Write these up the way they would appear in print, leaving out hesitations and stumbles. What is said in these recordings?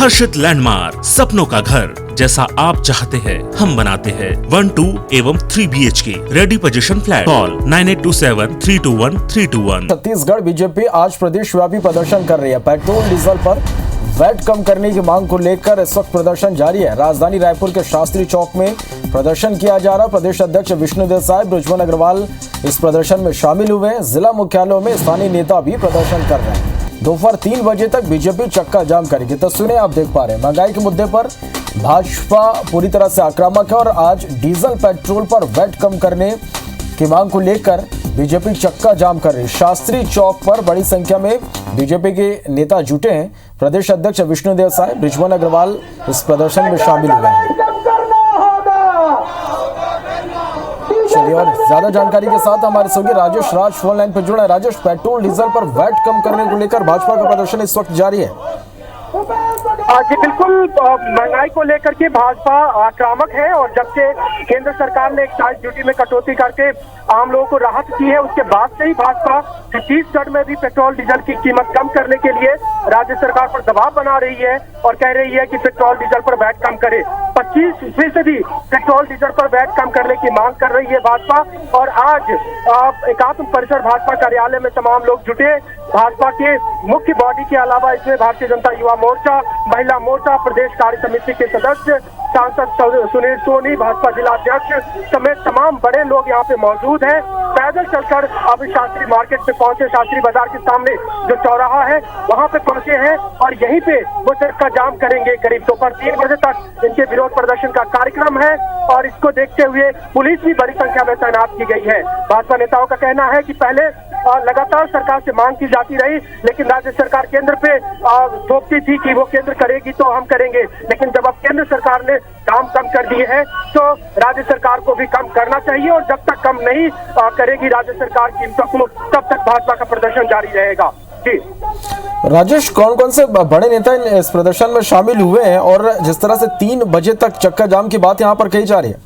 हर्षित landmark, सपनों का घर जैसा आप चाहते हैं हम बनाते हैं। 1, 2 एवं 3 BHK ready position flat. Call 9827321321। Chhattisgarh BJP आज प्रदेश व्यापी प्रदर्शन कर रही है। पेट्रोल डीजल पर वैट कम करने की मांग को लेकर इस वक्त प्रदर्शन जारी है। राजधानी रायपुर के शास्त्री चौक में प्रदर्शन किया जा रहा। प्रदेश अध्यक्ष विष्णुदेव साय, बृजमोहन अग्रवाल इस प्रदर्शन में शामिल हुए हैं। जिला मुख्यालयों में स्थानीय नेता भी प्रदर्शन कर रहे हैं। दोपहर 3 बजे तक बीजेपी चक्का जाम करेगी। तस्वीरें आप देख पा रहे हैं। महंगाई के मुद्दे पर भाजपा पूरी तरह से आक्रामक है और आज डीजल पेट्रोल पर वैट कम करने की मांग को लेकर बीजेपी चक्का जाम कर रही है। शास्त्री चौक पर बड़ी संख्या में बीजेपी के नेता जुटे हैं। प्रदेश अध्यक्ष विष्णुदेव साय, बृजमोहन अग्रवाल इस प्रदर्शन में शामिल हुए हैं। चलिए और ज्यादा जानकारी के साथ हमारे सहयोगी राजेश फोन लाइन पर जुड़ा है। राजेश, पेट्रोल डीजल पर वैट कम करने को लेकर भाजपा का प्रदर्शन इस वक्त जारी है। जी बिल्कुल, महंगाई को लेकर के भाजपा आक्रामक है और जब से केंद्र सरकार ने एक्साइज ड्यूटी में कटौती करके आम लोगों को राहत की है, उसके बाद से ही भाजपा छत्तीसगढ़ में भी पेट्रोल डीजल की कीमत कम करने के लिए राज्य सरकार पर दबाव बना रही है और कह रही है कि पेट्रोल डीजल पर वैट कम करे। 25% पेट्रोल डीजल पर वैट कम करने की मांग कर रही है भाजपा। और आज एकात्म परिसर भाजपा कार्यालय में तमाम लोग जुटे। भाजपा के मुख्य बॉडी के अलावा इसमें भारतीय जनता युवा मोर्चा, महिला मोर्चा, प्रदेश कार्य समिति के सदस्य, सांसद सुनील सोनी, भाजपा जिला अध्यक्ष समेत तमाम बड़े लोग यहाँ पे मौजूद हैं। पैदल चलकर अब शास्त्री मार्केट पे पहुंचे। शास्त्री बाजार के सामने जो चौराहा है वहाँ पे पहुंचे हैं और यहीं पे वो चक्का जाम करेंगे। करीब दोपहर 3 बजे तक इनके विरोध प्रदर्शन का कार्यक्रम है और इसको देखते हुए पुलिस भी बड़ी संख्या में तैनात की गई है। भाजपा नेताओं का कहना है कि पहले लगातार सरकार से मांग की जाती रही, लेकिन राज्य सरकार केंद्र पे थोपती थी कि वो केंद्र करेगी तो हम करेंगे, लेकिन जब अब केंद्र सरकार ने काम कम कर दिए हैं तो राज्य सरकार को भी कम करना चाहिए और जब तक कम नहीं करेगी राज्य सरकार कीमतों को, तब तक भाजपा का प्रदर्शन जारी रहेगा। जी राजेश, कौन कौन से बड़े नेता इस प्रदर्शन में शामिल हुए हैं और जिस तरह से 3 बजे तक चक्का जाम की बात यहाँ पर कही जा रही है?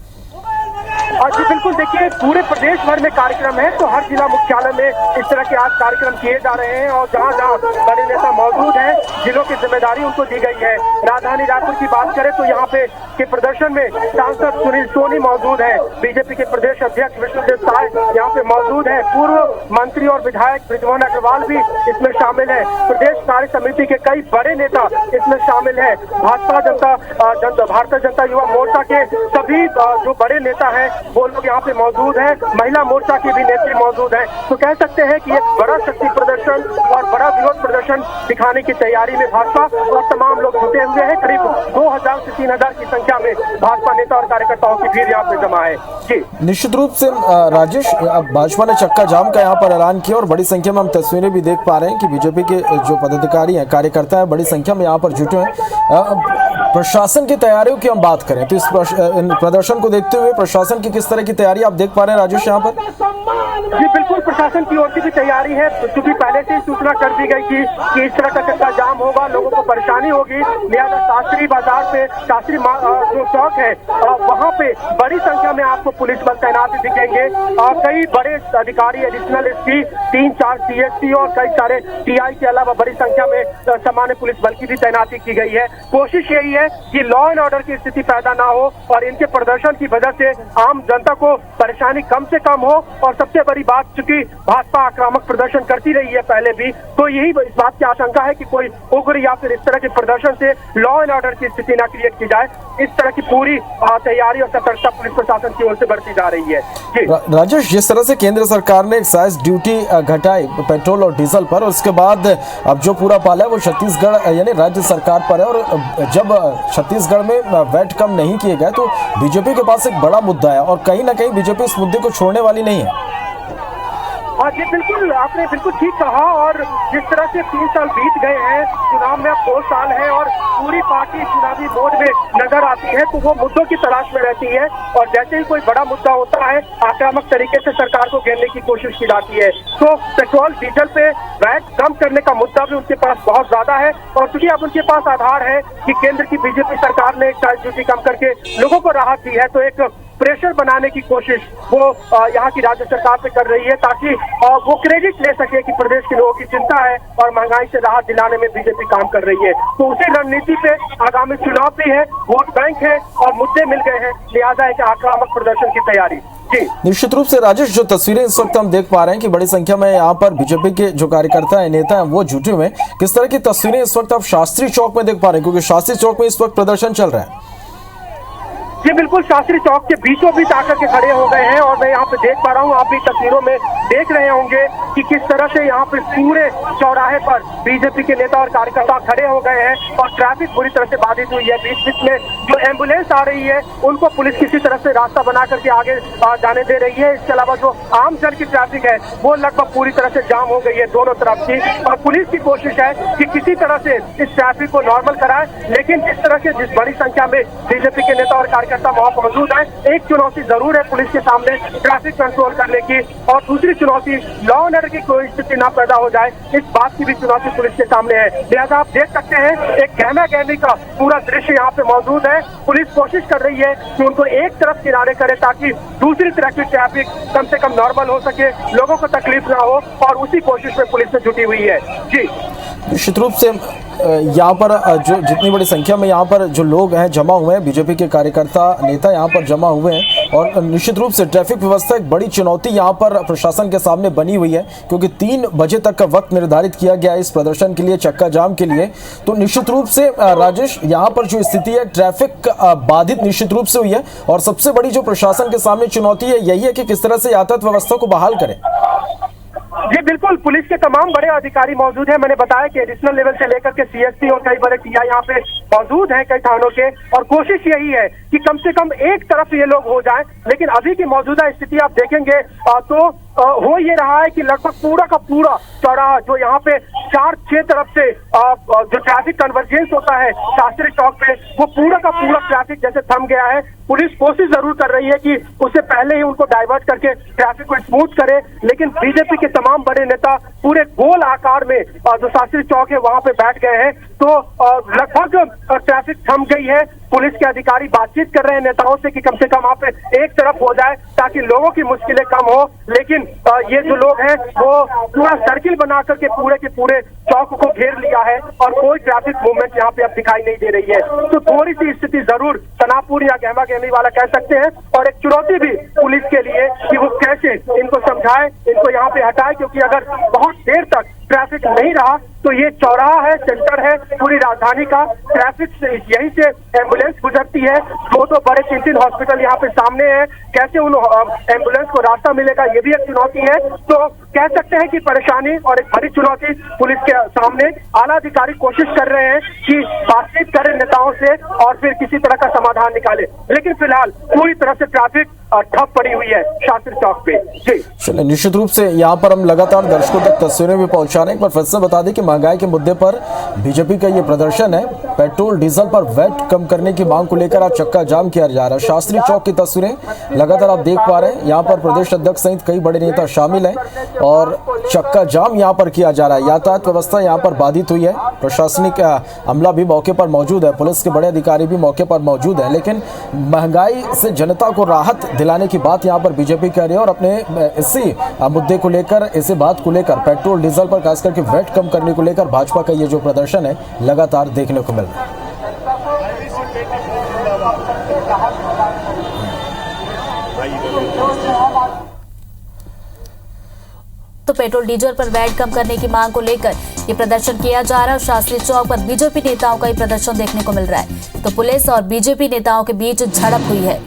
जी बिल्कुल, देखिए पूरे प्रदेश भर में कार्यक्रम है तो हर जिला मुख्यालय में इस तरह के आज कार्यक्रम किए जा रहे हैं और जहां जहां बड़े नेता मौजूद हैं, जिलों की जिम्मेदारी उनको दी गई है। राजधानी रायपुर की बात करें तो यहाँ पे के प्रदर्शन में सांसद सुनील सोनी मौजूद है, बीजेपी के प्रदेश अध्यक्ष विष्णुदेव साय यहाँ पे मौजूद है, पूर्व मंत्री और विधायक बृजमोहन अग्रवाल भी इसमें शामिल है, प्रदेश कार्य समिति के कई बड़े नेता इसमें शामिल है, भारतीय जनता युवा मोर्चा के सभी जो बड़े नेता हैं वो लोग यहाँ पे मौजूद हैं, महिला मोर्चा के भी नेत्री मौजूद हैं। तो कह सकते हैं कि एक बड़ा शक्ति प्रदर्शन और बड़ा विरोध प्रदर्शन दिखाने की तैयारी में भाजपा और तमाम लोग जुटे हुए हैं। करीब 2000 से 3000 की संख्या में भाजपा नेता और कार्यकर्ताओं की भीड़ यहाँ पे जमा है। जी निश्चित रूप से राजेश, अब भाजपा ने चक्का जाम का यहाँ पर ऐलान किया और बड़ी संख्या में हम तस्वीरें भी देख पा रहे हैं कि बीजेपी के जो पदाधिकारी हैं, कार्यकर्ता है, बड़ी संख्या में यहाँ पर जुटे हैं। प्रशासन की तैयारियों की हम बात करें तो इस प्रदर्शन को देखते हुए प्रशासन की किस तरह की तैयारी आप देख पा रहे हैं राजेश यहाँ पर? जी बिल्कुल, प्रशासन की ओर से भी तैयारी है क्योंकि पहले से ही सूचना कर दी गई थी कि इस तरह का चक्का जाम होगा, लोगों को परेशानी होगी, लिहाजा शास्त्री बाजार पे शास्त्री जो चौक है वहाँ पे बड़ी संख्या में आपको पुलिस बल तैनात दिखेंगे और कई बड़े अधिकारी, एडिशनल एसपी, 3-4 CSP और कई सारे TI के अलावा बड़ी संख्या में सामान्य पुलिस बल की भी तैनाती की गई है। कोशिश यही है कि लॉ एंड ऑर्डर की स्थिति पैदा ना हो और इनके प्रदर्शन की वजह से आम जनता को परेशानी कम से कम हो। और सबसे बड़ी बात, चूंकि भाजपा आक्रामक प्रदर्शन करती रही है पहले भी, तो यही इस बात की आशंका है कि कोई उग्र या फिर इस तरह के प्रदर्शन से लॉ एंड ऑर्डर की स्थिति ना क्रिएट की जाए। इस तरह की पूरी तैयारी और सतर्कता पुलिस प्रशासन की ओर से बढ़ती जा रही है। जी राजेश, जिस तरह से केंद्र सरकार ने एक्साइज ड्यूटी घटाई पेट्रोल और डीजल पर, उसके बाद अब जो पूरा पाला है वो छत्तीसगढ़ यानी राज्य सरकार पर है और जब छत्तीसगढ़ में वैट कम नहीं किए गए तो बीजेपी के पास एक बड़ा मुद्दा है और कहीं ना कहीं बीजेपी इस मुद्दे को छोड़ने वाली नहीं है। हाँ जी बिल्कुल, आपने बिल्कुल ठीक कहा। और जिस तरह से 3 साल बीत गए हैं, चुनाव में अब 2 साल है और पूरी पार्टी चुनावी मोड में नजर आती है तो वो मुद्दों की तलाश में रहती है और जैसे ही कोई बड़ा मुद्दा होता है आक्रामक तरीके से सरकार को घेरने की कोशिश की जाती है। तो पेट्रोल डीजल पे वैट कम करने का मुद्दा भी उनके पास बहुत ज्यादा है और क्योंकि अब उनके पास आधार है कि केंद्र की बीजेपी सरकार ने एक्साइज ड्यूटी कम करके लोगों को राहत दी है, तो एक प्रेशर बनाने की कोशिश वो यहाँ की राज्य सरकार पे कर रही है, ताकि वो क्रेडिट ले सके कि प्रदेश के लोगों की चिंता है और महंगाई से राहत दिलाने में बीजेपी काम कर रही है। तो उसी रणनीति पे आगामी चुनाव भी है, वोट बैंक है और मुद्दे मिल गए हैं, लिहाजा एक आक्रामक प्रदर्शन की तैयारी। जी निश्चित रूप से राजेश, जो तस्वीरें इस वक्त हम देख पा रहे हैं कि बड़ी संख्या में यहाँ पर बीजेपी के जो कार्यकर्ता हैं, नेता हैं, वो जुटे हुए हैं। किस तरह की तस्वीरें इस वक्त आप शास्त्री चौक में देख पा रहे हैं, क्योंकि शास्त्री चौक में इस वक्त प्रदर्शन चल रहा है? जी बिल्कुल, शास्त्री चौक के बीचों बीच आकर के खड़े हो गए हैं और मैं यहाँ पे देख पा रहा हूँ, आप भी तस्वीरों में देख रहे होंगे कि किस तरह से यहाँ पे पूरे चौराहे पर बीजेपी के नेता और कार्यकर्ता खड़े हो गए हैं और ट्रैफिक बुरी तरह से बाधित हुई है। बीच बीच में जो एम्बुलेंस आ रही है उनको पुलिस किसी तरह से रास्ता बना करके आगे जाने दे रही है। इसके अलावा जो आम जन की ट्रैफिक है वो लगभग पूरी तरह से जाम हो गई है दोनों तरफ की, और पुलिस की कोशिश है कि किसी तरह से इस ट्रैफिक को नॉर्मल कराए। लेकिन जिस तरह से जिस बड़ी संख्या में बीजेपी के नेता और कार्यकर्ता वहां मौजूद है, एक चुनौती जरूर है पुलिस के सामने ट्रैफिक कंट्रोल करने की, और दूसरी चुनौती लॉ एंड ऑर्डर की कोई स्थिति ना पैदा हो जाए, इस बात की भी चुनौती पुलिस के सामने है। लिहाजा आप देख सकते हैं एक गहमा गहमी का पूरा दृश्य यहाँ पे मौजूद है। पुलिस कोशिश कर रही है कि उनको एक तरफ किनारे करे ताकि दूसरी तरफ की ट्रैफिक कम से कम नॉर्मल हो सके, लोगों को तकलीफ ना हो, और उसी कोशिश में पुलिस में जुटी हुई है। जी निश्चित रूप से यहाँ पर जो जितनी बड़ी संख्या में यहाँ पर जो लोग हैं जमा हुए हैं, बीजेपी के कार्यकर्ता नेता यहाँ पर जमा हुए हैं, और निश्चित रूप से ट्रैफिक व्यवस्था एक बड़ी चुनौती यहाँ पर प्रशासन के सामने बनी हुई है, क्योंकि 3 बजे तक का वक्त निर्धारित किया गया है इस प्रदर्शन के लिए, चक्का जाम के लिए। तो निश्चित रूप से राजेश, यहाँ पर जो स्थिति है ट्रैफिक बाधित निश्चित रूप से हुई है, और सबसे बड़ी जो प्रशासन के सामने चुनौती है यही है कि किस तरह से यातायात व्यवस्था को बहाल करें। जी बिल्कुल, पुलिस के तमाम बड़े अधिकारी मौजूद हैं। मैंने बताया कि एडिशनल लेवल से लेकर के सीएसपी और कई बड़े टीआई यहाँ पे मौजूद हैं कई थानों के, और कोशिश यही है कि कम से कम एक तरफ ये लोग हो जाएं। लेकिन अभी की मौजूदा स्थिति आप देखेंगे तो हो ये रहा है कि लगभग पूरा का पूरा चौराहा जो यहाँ पे 4-6 तरफ से जो ट्रैफिक कन्वर्जेंस होता है शास्त्री चौक पे, वो पूरा का पूरा ट्रैफिक जैसे थम गया है। पुलिस कोशिश जरूर कर रही है कि उससे पहले ही उनको डाइवर्ट करके ट्रैफिक को स्मूथ करे, लेकिन बीजेपी के तमाम बड़े नेता पूरे गोल आकार में जो शास्त्री चौक है वहां पे बैठ गए हैं। तो लगभग ट्रैफिक थम गई है। पुलिस के अधिकारी बातचीत कर रहे हैं नेताओं से कि कम से कम वहां पे एक तरफ हो जाए ताकि लोगों की मुश्किलें कम हो। लेकिन ये जो लोग हैं वो पूरा सर्किल बना करके पूरे के पूरे चौक को घेर लिया है और कोई ट्रैफिक मूवमेंट यहाँ पे अब दिखाई नहीं दे रही है। तो थोड़ी सी स्थिति जरूर तनावपूर्ण या गहमा गहमी वाला कह सकते हैं, और एक चुनौती भी पुलिस के लिए कि वो कैसे इनको समझाए, इनको यहाँ पे हटाए, क्योंकि अगर बहुत देर तक ट्रैफिक नहीं रहा तो ये चौराहा है, सेंटर है पूरी राजधानी का, ट्रैफिक से यहीं से एम्बुलेंस गुजरती है, 2 बड़े 3 हॉस्पिटल यहाँ पे सामने हैं, कैसे उन एम्बुलेंस को रास्ता मिलेगा ये भी एक चुनौती है। तो कह सकते हैं कि परेशानी और एक बड़ी चुनौती पुलिस के सामने। आला अधिकारी कोशिश कर रहे हैं कि बातचीत करें नेताओं से और फिर किसी तरह का समाधान निकाले, लेकिन फिलहाल पूरी तरह से ट्रैफिक ठप पड़ी हुई है शास्त्री चौक पे। जी चलिए, निश्चित रूप से यहाँ पर हम लगातार दर्शकों तक तस्वीरें भी पहुंचा रहे हैं। पर फिर से बता दें कि महंगाई के मुद्दे पर बीजेपी का ये प्रदर्शन है। पेट्रोल डीजल पर वैट कम करने की मांग को लेकर आज चक्का जाम किया जा रहा है। शास्त्री चौक की तस्वीरें लगातार आप देख पा रहे हैं। यहाँ पर प्रदेश अध्यक्ष सहित कई बड़े नेता शामिल हैं और चक्का जाम यहाँ पर किया जा रहा है। यातायात व्यवस्था यहाँ पर बाधित हुई है। प्रशासनिक अमला भी मौके पर मौजूद है, पुलिस के बड़े अधिकारी भी मौके पर मौजूद है। लेकिन महंगाई से जनता को राहत दिलाने की बात यहाँ पर बीजेपी कर रही है और अपने इसी मुद्दे को लेकर, इसी बात को लेकर, पेट्रोल डीजल पर खास करके वैट कम करने को लेकर भाजपा का ये जो प्रदर्शन है लगातार देखने को मिल रहा है। तो पेट्रोल डीजल पर वैट कम करने की मांग को लेकर ये प्रदर्शन किया जा रहा है। शास्त्री चौक पर बीजेपी नेताओं का ये प्रदर्शन देखने को मिल रहा है। तो पुलिस और बीजेपी नेताओं के बीच झड़प हुई है।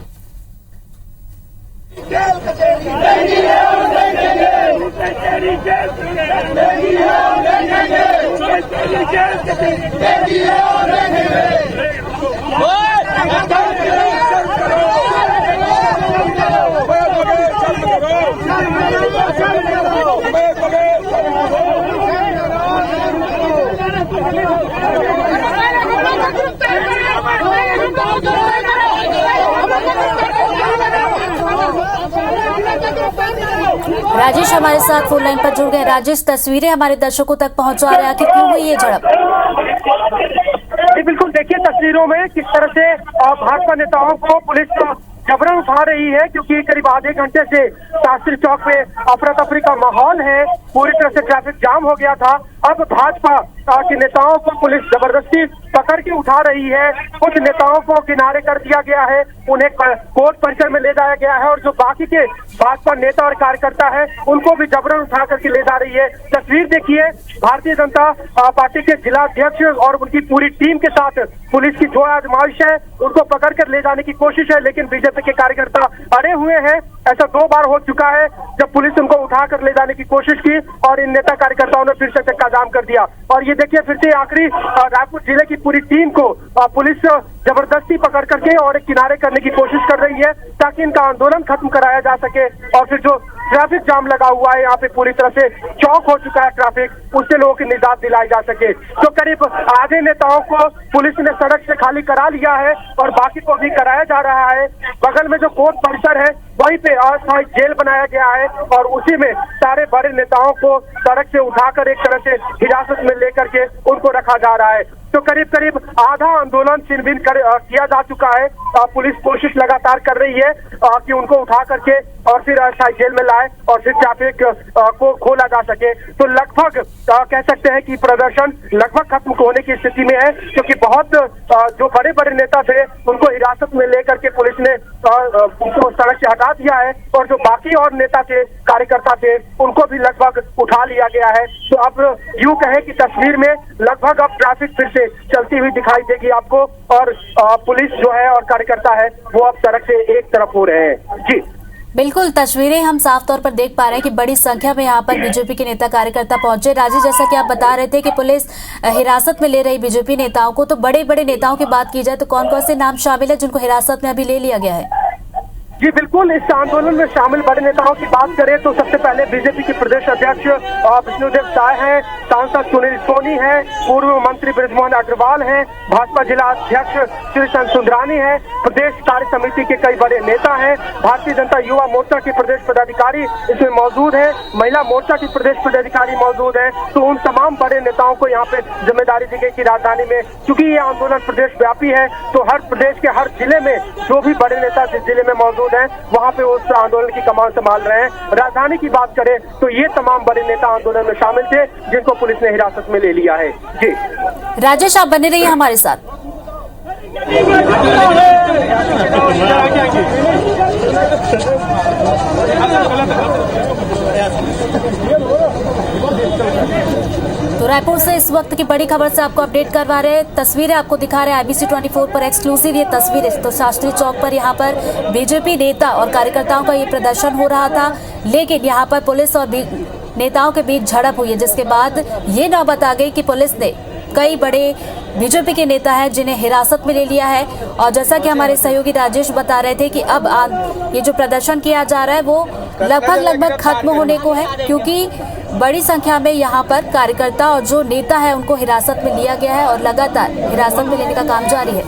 राजेश हमारे साथ फोन लाइन पर जुड़ गए। राजेश, तस्वीरें हमारे दर्शकों तक पहुंचा रहे हैं कि क्यों हुई ये झड़प? बिल्कुल, देखिए तस्वीरों में किस तरह से भाजपा नेताओं को पुलिस जबरन उठा रही है, क्योंकि करीब आधे घंटे से शास्त्री चौक पे अफरा तफरी का माहौल है, पूरी तरह से ट्रैफिक जाम हो गया था। अब भाजपा के नेताओं को पुलिस जबरदस्ती पकड़ के उठा रही है। कुछ नेताओं को किनारे कर दिया गया है, उन्हें कोर्ट परिसर में ले जाया गया है, और जो बाकी के भाजपा नेता और कार्यकर्ता है उनको भी जबरन उठा करके ले जा रही है। तस्वीर देखिए, भारतीय जनता पार्टी के जिला अध्यक्ष और उनकी पूरी टीम के साथ पुलिस की जो आजमाइश है उनको पकड़ कर ले जाने की कोशिश है, लेकिन बीजेपी के कार्यकर्ता अड़े हुए हैं। ऐसा 2 बार हो चुका है जब पुलिस उनको उठा कर ले जाने की कोशिश की और इन नेता कार्यकर्ताओं ने फिर से चक्का जाम कर दिया। और ये देखिए, फिर से आखिरी रायपुर जिले की पूरी टीम को पुलिस जबरदस्ती पकड़ करके और किनारे करने की कोशिश कर रही है ताकि इनका आंदोलन खत्म कराया जा सके। और फिर जो ट्रैफिक जाम लगा हुआ है यहाँ पे, पूरी तरह से चौक हो चुका है ट्रैफिक, उससे लोगों की निजात दिलाई जा सके। तो करीब आधे नेताओं को पुलिस ने सड़क से खाली करा लिया है और बाकी को भी कराया जा रहा है। बगल में जो कोर्ट परिसर है वहीं पे अस्थायी जेल बनाया गया है और उसी में सारे बड़े नेताओं को सड़क से उठाकर एक तरह से हिरासत में लेकर के उनको रखा जा रहा है। तो करीब करीब आधा आंदोलन छिन-भिन किया जा चुका है। पुलिस कोशिश लगातार कर रही है कि उनको उठा करके और फिर अस्थायी जेल में लाए और फिर ट्रैफिक को खोला जा सके। तो लगभग कह सकते हैं कि प्रदर्शन लगभग खत्म होने की स्थिति में है, क्योंकि बहुत जो बड़े बड़े नेता थे उनको हिरासत में लेकर के पुलिस ने उनको सड़क से हटा दिया है और जो बाकी और नेता थे, कार्यकर्ता थे, उनको भी लगभग उठा लिया गया है। तो अब यूं कहें कि तस्वीर में लगभग अब ट्रैफिक फिर से चलती हुई दिखाई देगी आपको और पुलिस जो है और कार्यकर्ता है वो अब सड़क से एक तरफ हो रहे हैं। जी बिल्कुल, तस्वीरें हम साफ तौर पर देख पा रहे हैं कि बड़ी संख्या में यहाँ पर बीजेपी के नेता कार्यकर्ता पहुंचे। राजेश, जैसा कि आप बता रहे थे कि पुलिस हिरासत में ले रही बीजेपी नेताओं को, तो बड़े बड़े नेताओं की बात की जाए तो कौन कौन से नाम शामिल है जिनको हिरासत में अभी ले लिया गया है? जी बिल्कुल, इस आंदोलन में शामिल बड़े नेताओं की बात करें तो सबसे पहले बीजेपी के प्रदेश अध्यक्ष विष्णुदेव साय हैं, सांसद सुनील सोनी है, पूर्व मंत्री बृजमोहन अग्रवाल हैं, भाजपा जिला अध्यक्ष श्रीचंद सुंदरानी है, प्रदेश कार्य समिति के कई बड़े नेता हैं, भारतीय जनता युवा मोर्चा के प्रदेश पदाधिकारी इसमें मौजूद है, महिला मोर्चा की प्रदेश पदाधिकारी मौजूद है। तो उन तमाम बड़े नेताओं को यहाँ पे जिम्मेदारी दी गई कि राजधानी में, चूंकि ये आंदोलन प्रदेश व्यापी है, तो हर प्रदेश के हर जिले में जो भी बड़े नेता जिस जिले में मौजूद है वहां पे उस आंदोलन की कमान संभाल रहे हैं। राजधानी की बात करें तो ये तमाम बड़े नेता आंदोलन में शामिल थे जिनको पुलिस ने हिरासत में ले लिया है। जी राजेश, आप बने रहिए हमारे साथ। तो रायपुर से इस वक्त की बड़ी खबर से आपको अपडेट करवा रहे हैं। तस्वीरें आपको दिखा रहे हैं IBC 24 पर एक्सक्लूसिव ये तस्वीरें। तो शास्त्री चौक पर यहाँ पर बीजेपी नेता और कार्यकर्ताओं का ये प्रदर्शन हो रहा था, लेकिन यहाँ पर पुलिस और नेताओं के बीच झड़प हुई है, जिसके बाद ये नौबत आ गई कि पुलिस ने कई बड़े बीजेपी के नेता हैं जिन्हें हिरासत में ले लिया है। और जैसा कि हमारे सहयोगी राजेश बता रहे थे कि अब ये जो प्रदर्शन किया जा रहा है वो लगभग खत्म होने को है, क्योंकि बड़ी संख्या में यहाँ पर कार्यकर्ता और जो नेता है उनको हिरासत में लिया गया है और लगातार हिरासत में लेने का काम जारी है।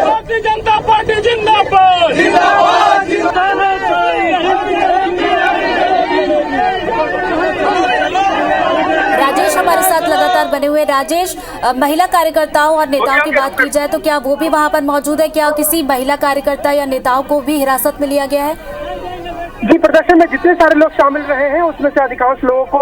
भारतीय जनता पार्टी जिंदाबाद, राजेश हमारे साथ लगातार बने हुए। राजेश, महिला कार्यकर्ताओं और नेताओं की बात की जाए तो क्या वो भी वहां पर मौजूद है? क्या किसी महिला कार्यकर्ता या नेताओं को भी हिरासत में लिया गया है? जी, प्रदर्शन में जितने सारे लोग शामिल रहे हैं उसमें से अधिकांश लोगों को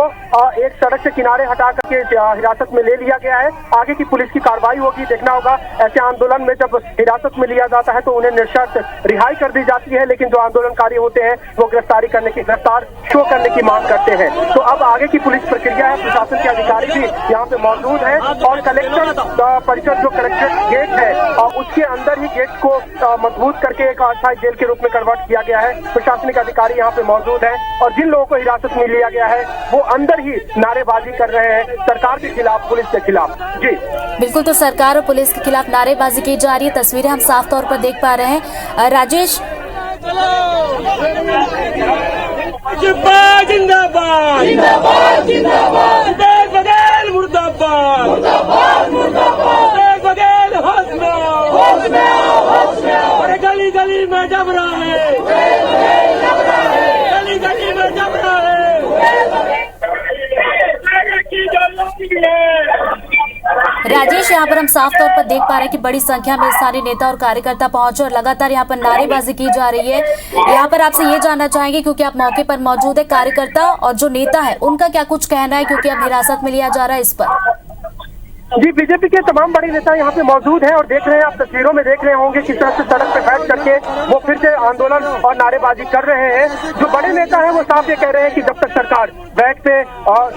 एक सड़क से किनारे हटा करके हिरासत में ले लिया गया है। आगे की पुलिस की कार्रवाई होगी, देखना होगा। ऐसे आंदोलन में जब हिरासत में लिया जाता है तो उन्हें निःशर्त रिहाई कर दी जाती है, लेकिन जो आंदोलनकारी होते हैं वो गिरफ्तार शो करने की मांग करते हैं। तो अब आगे की पुलिस प्रक्रिया है। प्रशासन के अधिकारी भी यहाँ पे मौजूद है और कलेक्टर परिषद जो कलेक्ट्रेट गेट है उसके अंदर ही गेट को मजबूत करके एक अस्थायी जेल के रूप में कन्वर्ट किया गया है। प्रशासनिक अधिकारी यहाँ पे मौजूद है और जिन लोगों को हिरासत में लिया गया है वो अंदर ही नारेबाजी कर रहे हैं सरकार के खिलाफ, पुलिस के खिलाफ। जी बिल्कुल, तो सरकार और पुलिस के खिलाफ नारेबाजी की जा रही है, तस्वीरें हम साफ तौर पर देख पा रहे हैं। राजेश, जिंदाबाद जिंदाबाद जिंदाबाद, बघेल मुर्दाबाद मुर्दाबाद मुर्दाबाद, बघेल होश में अरे गली गली में जब रहा है, गली गली में जब रहा है की जो राजेश, यहाँ पर हम साफ तौर पर देख पा रहे हैं कि बड़ी संख्या में स्थानीय नेता और कार्यकर्ता पहुंचे और लगातार यहाँ पर नारेबाजी की जा रही है। यहाँ पर आपसे ये जानना चाहेंगे, क्योंकि आप मौके पर मौजूद है, कार्यकर्ता और जो नेता है उनका क्या कुछ कहना है, क्योंकि अब हिरासत में लिया जा रहा है इस पर? जी, बीजेपी के तमाम बड़े नेता यहाँ पे मौजूद हैं और देख रहे हैं, आप तस्वीरों में देख रहे होंगे किस तरह से सड़क पे बैठ करके वो फिर से आंदोलन और नारेबाजी कर रहे हैं। जो बड़े नेता हैं वो साफ ये कह रहे हैं कि जब तक सरकार वैट पे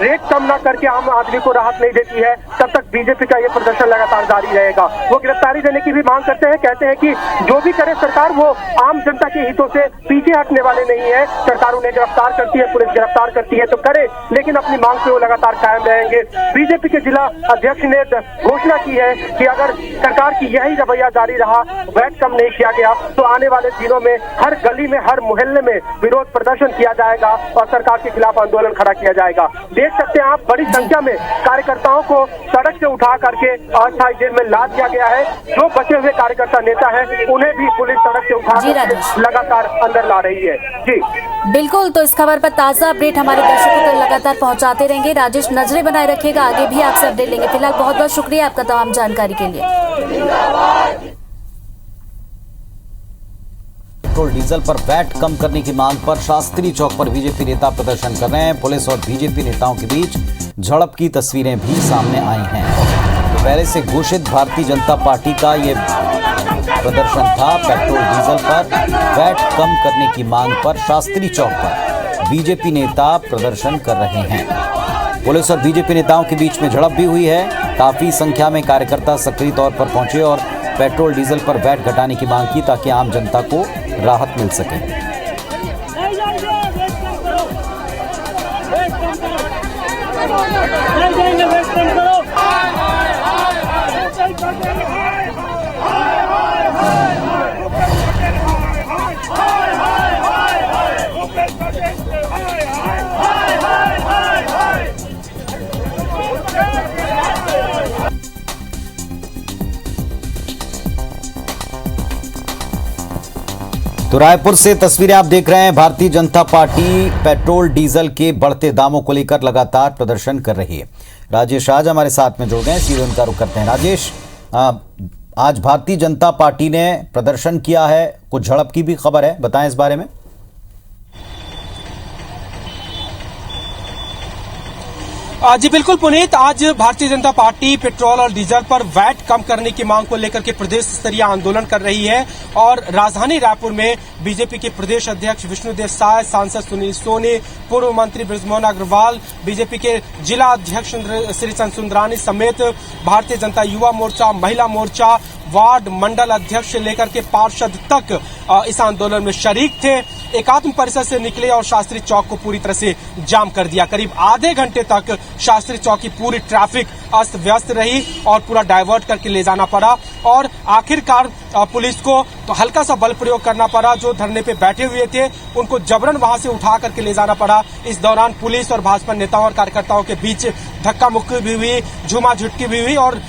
रेट कम ना करके आम आदमी को राहत नहीं देती है, तब तक बीजेपी का ये प्रदर्शन लगातार जारी रहेगा। वो गिरफ्तारी देने की भी मांग करते हैं, कहते हैं कि जो भी करे सरकार वो आम जनता के हितों से पीछे हटने वाले नहीं है। सरकार उन्हें गिरफ्तार करती है, पुलिस गिरफ्तार करती है तो करे, लेकिन अपनी मांग पे वो लगातार कायम रहेंगे। बीजेपी के जिला अध्यक्ष ने घोषणा की है कि अगर सरकार की यही रवैया जारी रहा, वैट कम नहीं किया गया, तो आने वाले दिनों में हर गली में, हर मोहल्ले में विरोध प्रदर्शन किया जाएगा और सरकार के खिलाफ आंदोलन खड़ा किया जाएगा। देख सकते हैं आप, बड़ी संख्या में कार्यकर्ताओं को सड़क से उठा करके अस्थायी जेल में लाद दिया गया है। जो बचे हुए कार्यकर्ता नेता हैं उन्हें भी पुलिस सड़क से उठा कर लगातार अंदर ला रही है। जी बिल्कुल, तो इस खबर पर ताजा अपडेट हमारे दर्शकों तक लगातार पहुंचाते रहेंगे। राजेश, नजरें बनाए रखिएगा, आगे भी आपसे अपडेट लेंगे। फिलहाल बहुत बहुत शुक्रिया आपका तमाम जानकारी के लिए। पेट्रोल डीजल पर वैट कम करने की मांग पर शास्त्री चौक पर बीजेपी नेता प्रदर्शन कर रहे हैं। पुलिस और बीजेपी नेताओं के बीच झड़प की तस्वीरें भी सामने आई हैं। तो पहले से घोषित भारतीय जनता पार्टी का ये प्रदर्शन था। पेट्रोल डीजल पर वैट कम करने की मांग पर शास्त्री चौक पर बीजेपी नेता प्रदर्शन कर रहे हैं। पुलिस और बीजेपी नेताओं के बीच में झड़प भी हुई है। काफी संख्या में कार्यकर्ता सक्रिय तौर पर पहुंचे और पेट्रोल डीजल पर वैट घटाने की मांग की, ताकि आम जनता को राहत मिल सके। तो रायपुर से तस्वीरें आप देख रहे हैं। Bharatiya Janata party petrol diesel के बढ़ते दामों को लेकर लगातार प्रदर्शन कर रही है। राजेश आज हमारे साथ में जुड़ गए, सीधे उनका रुख करते हैं। राजेश, आज भारतीय जनता पार्टी ने प्रदर्शन किया है, कुछ झड़प की भी खबर है, बताएं इस बारे में। जी बिल्कुल पुनीत, आज भारतीय जनता पार्टी पेट्रोल और डीजल पर वैट कम करने की मांग को लेकर के प्रदेश स्तरीय आंदोलन कर रही है और राजधानी रायपुर में बीजेपी के प्रदेश अध्यक्ष विष्णुदेव साय, सांसद सुनील सोनी, पूर्व मंत्री बृजमोहन अग्रवाल, बीजेपी के जिला अध्यक्ष श्रीचंद सुंदरानी समेत भारतीय जनता युवा मोर्चा, महिला मोर्चा, वार्ड मंडल अध्यक्ष से लेकर के पार्षद तक इस आंदोलन में शरीक थे। एकात्म परिसर से निकले और शास्त्री चौक को पूरी तरह से जाम कर दिया। करीब आधे घंटे तक शास्त्री चौक की पूरी ट्रैफिक अस्त व्यस्त रही और पूरा डाइवर्ट करके ले जाना पड़ा और आखिरकार पुलिस को तो हल्का सा बल प्रयोग करना पड़ा। जो धरने पे बैठे हुए थे उनको जबरन वहां से उठा करके ले जाना पड़ा। इस दौरान पुलिस और भाजपा नेताओं और कार्यकर्ताओं के बीच धक्का मुक्की भी हुई, झूमा झुटकी भी हुई और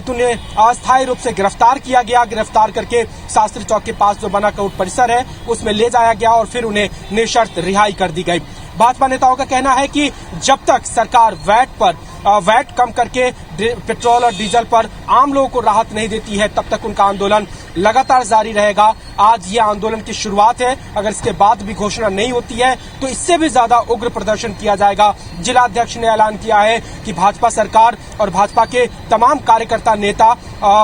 उन्हें अस्थायी रूप से गिरफ्तार किया गया। गिरफ्तार करके शास्त्री चौक के पास जो बना कोर्ट परिसर है उसमें ले जाया गया और फिर उन्हें निःशर्त रिहाई कर दी गई। भाजपा नेताओं का कहना है कि जब तक सरकार वैट कम करके पेट्रोल और डीजल पर आम लोगों को राहत नहीं देती है, तब तक उनका आंदोलन लगातार जारी रहेगा। आज ये आंदोलन की शुरुआत है, अगर इसके बाद भी घोषणा नहीं होती है तो इससे भी ज्यादा उग्र प्रदर्शन किया जाएगा। जिला अध्यक्ष ने ऐलान किया है कि भाजपा सरकार और भाजपा के तमाम कार्यकर्ता नेता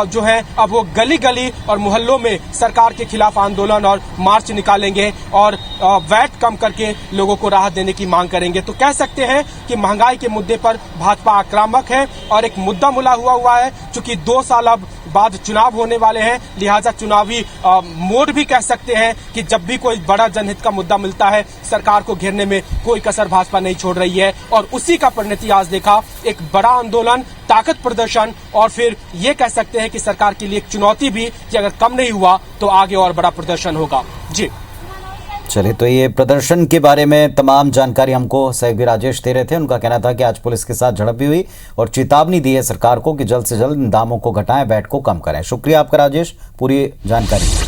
जो है अब वो गली गली और मोहल्लों में सरकार के खिलाफ आंदोलन और मार्च निकालेंगे और वैट कम करके लोगों को राहत देने की मांग करेंगे। तो कह सकते हैं कि महंगाई के मुद्दे पर भाजपा आक्रामक है और एक मुद्दा मुला हुआ है। चूंकि 2 साल अब बाद चुनाव होने वाले हैं, लिहाजा चुनावी मोड भी कह सकते हैं कि जब भी कोई बड़ा जनहित का मुद्दा मिलता है सरकार को घेरने में कोई कसर भाजपा नहीं छोड़ रही है और उसी का परिणति आज देखा। एक बड़ा आंदोलन, ताकत प्रदर्शन और फिर ये कह सकते हैं कि सरकार के लिए एक चुनौती भी कि अगर कम नहीं हुआ तो आगे और बड़ा प्रदर्शन होगा। जी चलिए, तो ये प्रदर्शन के बारे में तमाम जानकारी हमको सहयोगी राजेश दे रहे थे। उनका कहना था कि आज पुलिस के साथ झड़प भी हुई और चेतावनी दी है सरकार को कि जल्द से जल्द दामों को घटाएं, वैट को कम करें। शुक्रिया आपका राजेश, पूरी जानकारी।